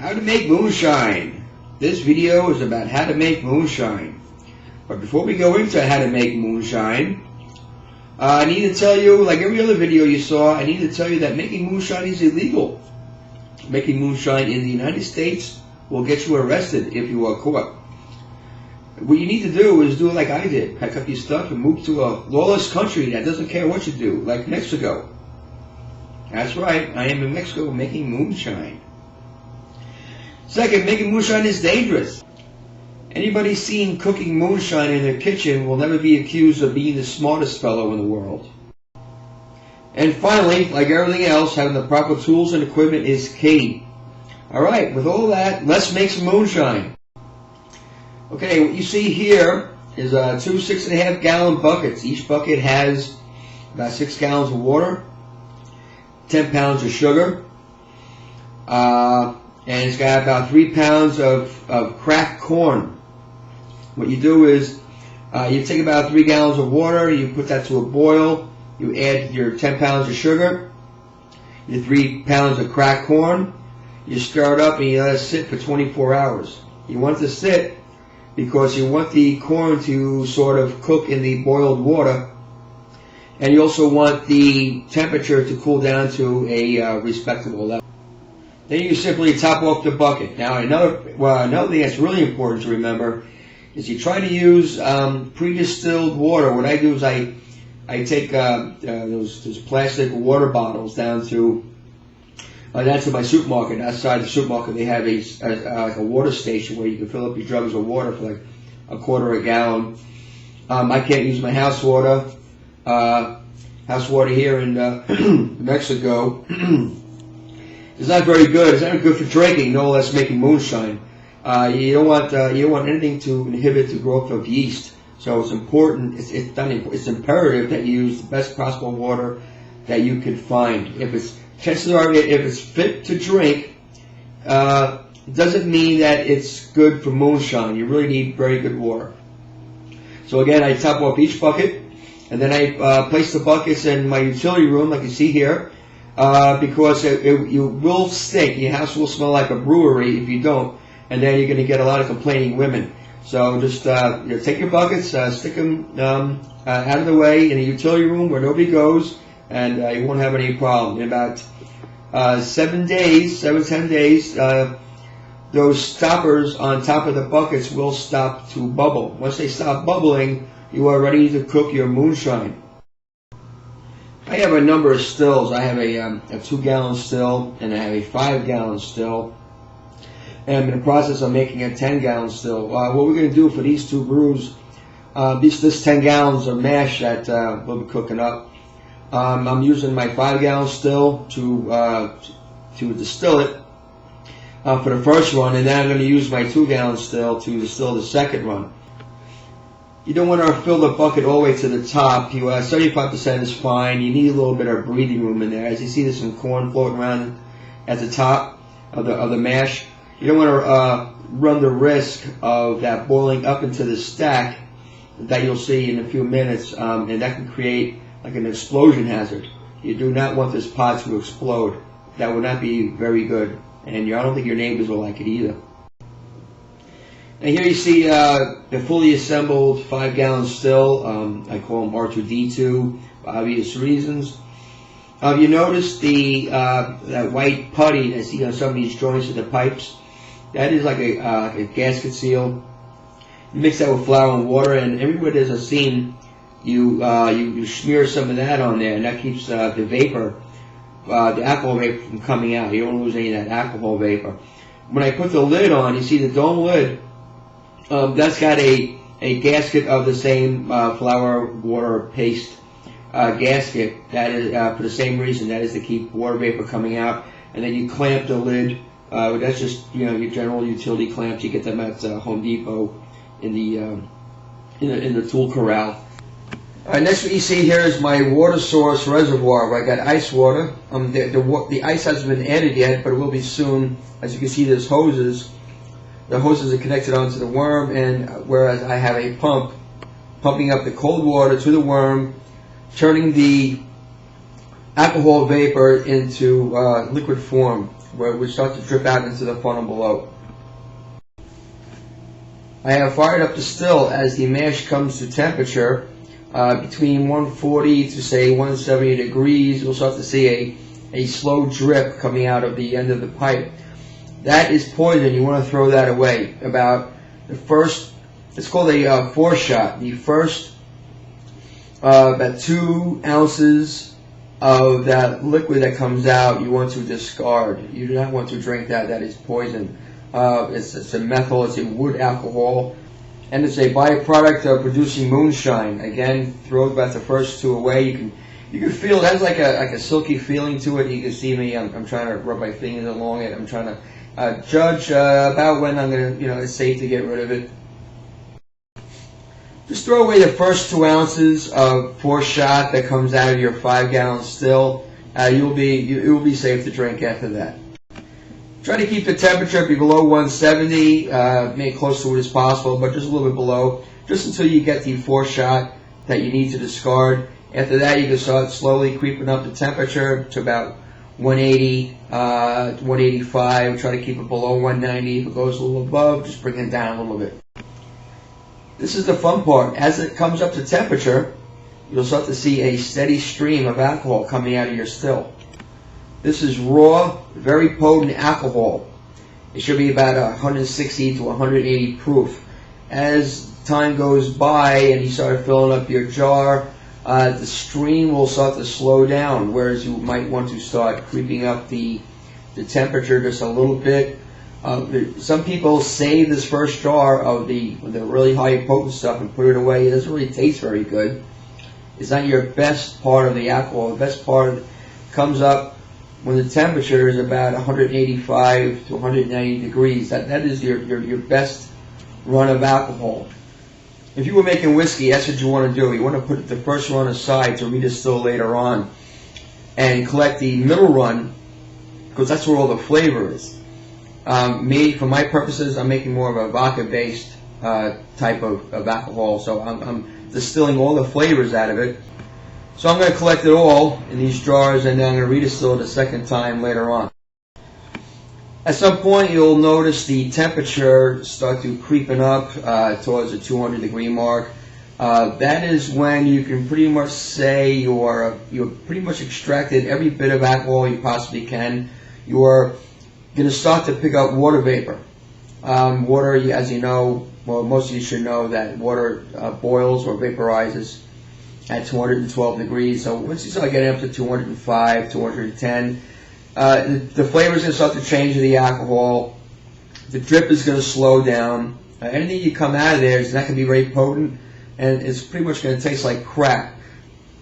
How to make moonshine. This video is about how to make moonshine. But before we go into how to make moonshine, I need to tell you, like every other video you saw, I need to tell you that making moonshine is illegal. Making moonshine in the United States will get you arrested if you are caught. What you need to do is do it like I did. Pack up your stuff and move to a lawless country that doesn't care what you do, like Mexico. That's right, I am in Mexico making moonshine. Second, making moonshine is dangerous. Anybody seen cooking moonshine in their kitchen will never be accused of being the smartest fellow in the world. And finally, like everything else, having the proper tools and equipment is key. Alright, with all that, let's make some moonshine. Okay, what you see here is two 6.5 gallon buckets. Each bucket has about 6 gallons of water, 10 pounds of sugar, and it's got about 3 pounds of cracked corn. What you do is you take about 3 gallons of water, you put that to a boil, you add your 10 pounds of sugar, your 3 pounds of cracked corn, you stir it up and you let it sit for 24 hours. You want it to sit because you want the corn to sort of cook in the boiled water, and you also want the temperature to cool down to a respectable level. Then you simply top off the bucket. Now another thing that's really important to remember is you try to use pre-distilled water. What I do is I take those plastic water bottles down to my supermarket. Outside the supermarket they have a water station where you can fill up your jugs of water for like a quarter a gallon. I can't use my house water. House water here in Mexico is not very good. It's not good for drinking, no less making moonshine. You don't want anything to inhibit the growth of yeast. So it's important. It's imperative that you use the best possible water that you can find. Chances are, if it's fit to drink, it doesn't mean that it's good for moonshine. You really need very good water. So again, I top off each bucket, and then I place the buckets in my utility room, like you see here, because you will stink. Your house will smell like a brewery if you don't, and then you're going to get a lot of complaining women. So just take your buckets, stick them out of the way in a utility room where nobody goes, and you won't have any problem. In about 10 days, those stoppers on top of the buckets will stop to bubble. Once they stop bubbling, you are ready to cook your moonshine. I have a number of stills. I have a 2 gallon still, and I have a 5 gallon still. And I'm in the process of making a 10 gallon still. What we're going to do for these two brews, this 10 gallons of mash that we'll be cooking up, I'm using my 5 gallon still to distill it for the first run, and then I'm going to use my 2 gallon still to distill the second run. You don't want to fill the bucket all the way to the top. 75% is fine. You need a little bit of breathing room in there. As you see, there's some corn floating around at the top of the mash. You don't want to run the risk of that boiling up into the stack that you'll see in a few minutes, and that can create like an explosion hazard. You do not want this pot to explode. That would not be very good, and I don't think your neighbors will like it either. And here you see the fully assembled 5 gallon still. I call them R2D2 for obvious reasons. You notice that white putty that see on some of these joints of the pipes? That is like a gasket seal. You mix that with flour and water, and everywhere there's a seam, you smear some of that on there, and that keeps the vapor, the alcohol vapor, from coming out. You don't lose any of that alcohol vapor. When I put the lid on, you see the dome lid. That's got a gasket of the same flour, water, paste gasket. That is for the same reason. That is to keep water vapor coming out. And then you clamp the lid. That's just your general utility clamps. You get them at Home Depot in the tool corral. Next, what you see here is my water source reservoir where I got ice water. The ice hasn't been added yet, but it will be soon. As you can see, there's hoses. The hoses are connected onto the worm, and whereas I have a pump pumping up the cold water to the worm, turning the alcohol vapor into liquid form. where it would start to drip out into the funnel below. I have fired up the still. As the mash comes to temperature, between 140 to say 170 degrees, you'll start to see a slow drip coming out of the end of the pipe. That is poison. You want to throw that away. About the first, it's called a foreshot. The first about 2 ounces of that liquid that comes out, you want to discard. You do not want to drink that. That is poison. It's a methyl, it's a wood alcohol, and it's a byproduct of producing moonshine. Again, throw about the first 2 away. You can feel it has like a silky feeling to it. You can see me. I'm trying to rub my fingers along it. I'm trying to judge about when I'm gonna, it's safe to get rid of it. Just throw away the first 2 ounces of foreshot that comes out of your 5-gallon still. It will be safe to drink after that. Try to keep the temperature below 170, make close to it as possible, but just a little bit below, just until you get the foreshot that you need to discard. After that, you can start slowly creeping up the temperature to about 180, 185. Try to keep it below 190. If it goes a little above, just bring it down a little bit. This is the fun part. As it comes up to temperature, you'll start to see a steady stream of alcohol coming out of your still. This is raw, very potent alcohol. It should be about 160 to 180 proof. As time goes by and you start filling up your jar, the stream will start to slow down, whereas you might want to start creeping up the temperature just a little bit. Some people save this first jar of the really high potent stuff and put it away. It doesn't really taste very good. It's not your best part of the alcohol. The best part comes up when the temperature is about 185 to 190 degrees. That is your best run of alcohol. If you were making whiskey, that's what you want to do. You want to put the first run aside to redistill later on and collect the middle run, because that's where all the flavor is. For my purposes, I'm making more of a vodka-based type of alcohol, so I'm distilling all the flavors out of it. So I'm going to collect it all in these jars, and then I'm going to redistill it a second time later on. At some point, you'll notice the temperature start to creeping up towards the 200 degree mark. That is when you can pretty much say you're pretty much extracted every bit of alcohol you possibly can. You're going to start to pick up water vapor. Water, as you know, well, most of you should know that water boils or vaporizes at 212 degrees. So once you start getting up to 205, 210, the flavor is going to start to change of the alcohol. The drip is going to slow down. Anything you come out of there is not going to be very potent, and it's pretty much going to taste like crap.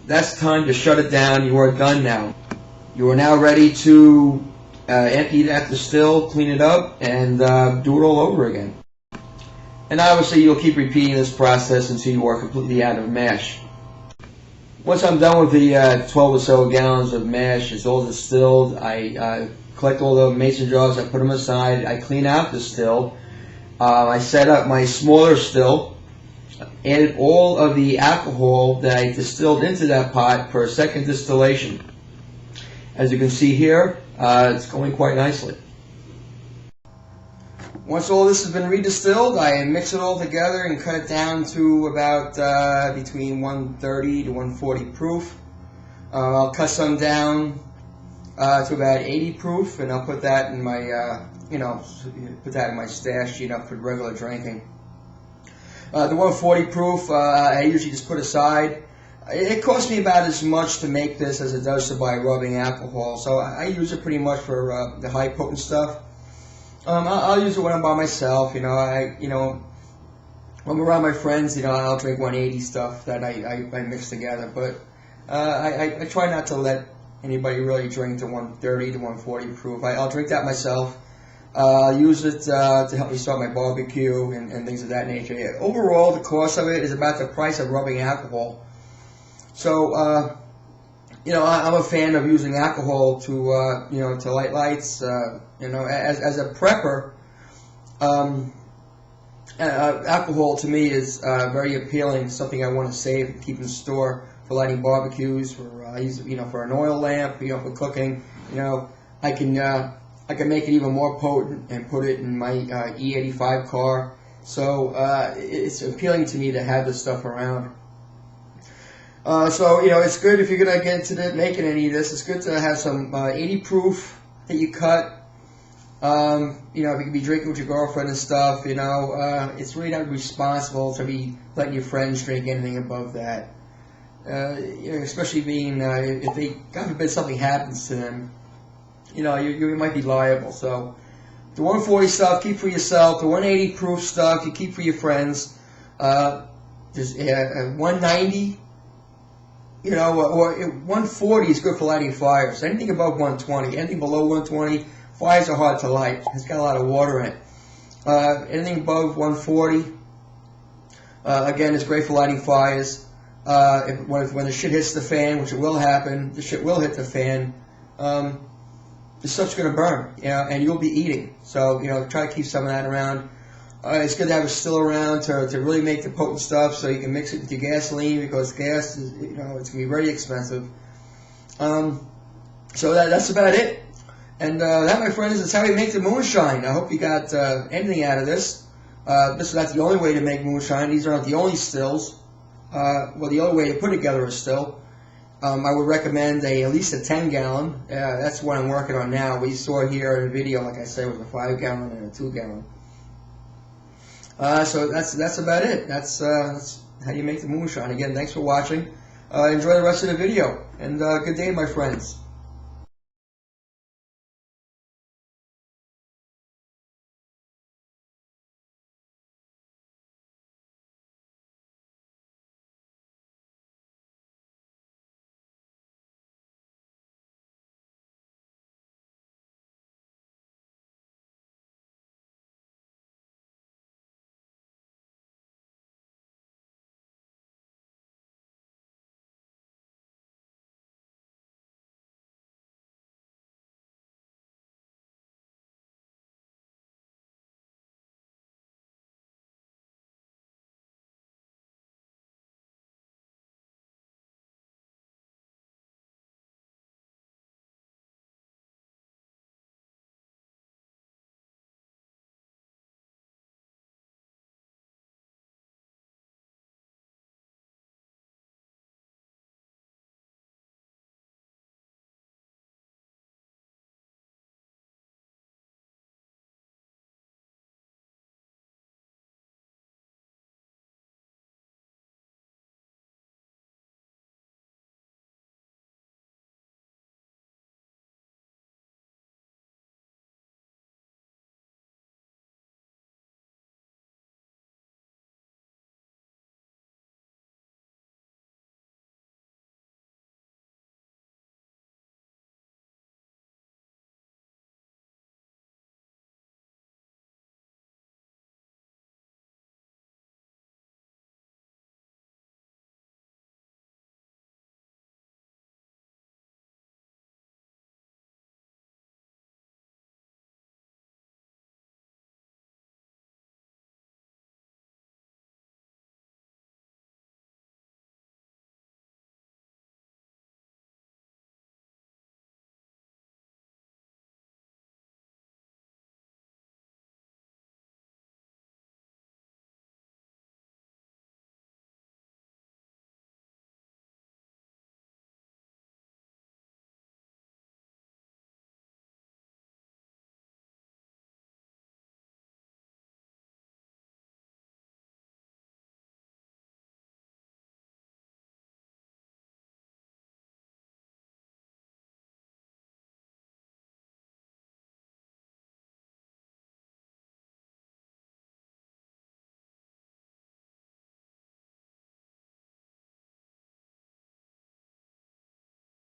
That's time to shut it down. You are done now. You are now ready to empty that distill, clean it up, and do it all over again. And obviously you'll keep repeating this process until you are completely out of mash. Once I'm done with the 12 or so gallons of mash, it's all distilled. I collect all the mason jars, I put them aside, I clean out the still. I set up my smaller still, added all of the alcohol that I distilled into that pot for a second distillation. As you can see here, it's going quite nicely. Once all this has been redistilled, I mix it all together and cut it down to about between 130 to 140 proof. I'll cut some down to about 80 proof, and I'll put that in my, put that in my stash, for regular drinking. The 140 proof, I usually just put aside. It costs me about as much to make this as it does to buy rubbing alcohol, so I use it pretty much for the high potent stuff. I'll use it when I'm by myself. When I'm around my friends, I'll drink 180 stuff that I mix together. But I try not to let anybody really drink to 130 to 140 proof. I'll drink that myself. I'll use it to help me start my barbecue and things of that nature. Overall, the cost of it is about the price of rubbing alcohol. So, I'm a fan of using alcohol to light lights. As a prepper, alcohol to me is very appealing. Something I want to save and keep in store for lighting barbecues, for for an oil lamp, for cooking. I I can make it even more potent and put it in my E85 car. So it's appealing to me to have this stuff around. So, it's good if you're going to get into making any of this. It's good to have some 80 proof that you cut. If you can be drinking with your girlfriend and stuff, it's really not responsible to be letting your friends drink anything above that. Especially being, if they, God forbid something happens to them, you might be liable. So the 140 stuff, keep for yourself. The 180 proof stuff, you keep for your friends. There's 190, or 140 is good for lighting fires. Anything above 120, anything below 120, fires are hard to light. It's got a lot of water in it. Anything above 140, again, is great for lighting fires. When the shit hits the fan, which it will happen, the shit will hit the fan. The stuff's going to burn, and you'll be eating. So, try to keep some of that around. It's good to have a still around to really make the potent stuff, so you can mix it with your gasoline, because gas is, it's going to be very expensive. So that's about it. And that, my friends, is how we make the moonshine. I hope you got anything out of this. This is not the only way to make moonshine. These aren't the only stills. The only way to put together a still. I would recommend at least a 10-gallon. That's what I'm working on now. We saw here in the video, like I said, was a 5-gallon and a 2-gallon. So that's about it. That's how you make the moonshine. Again, thanks for watching. Enjoy the rest of the video, and good day, my friends.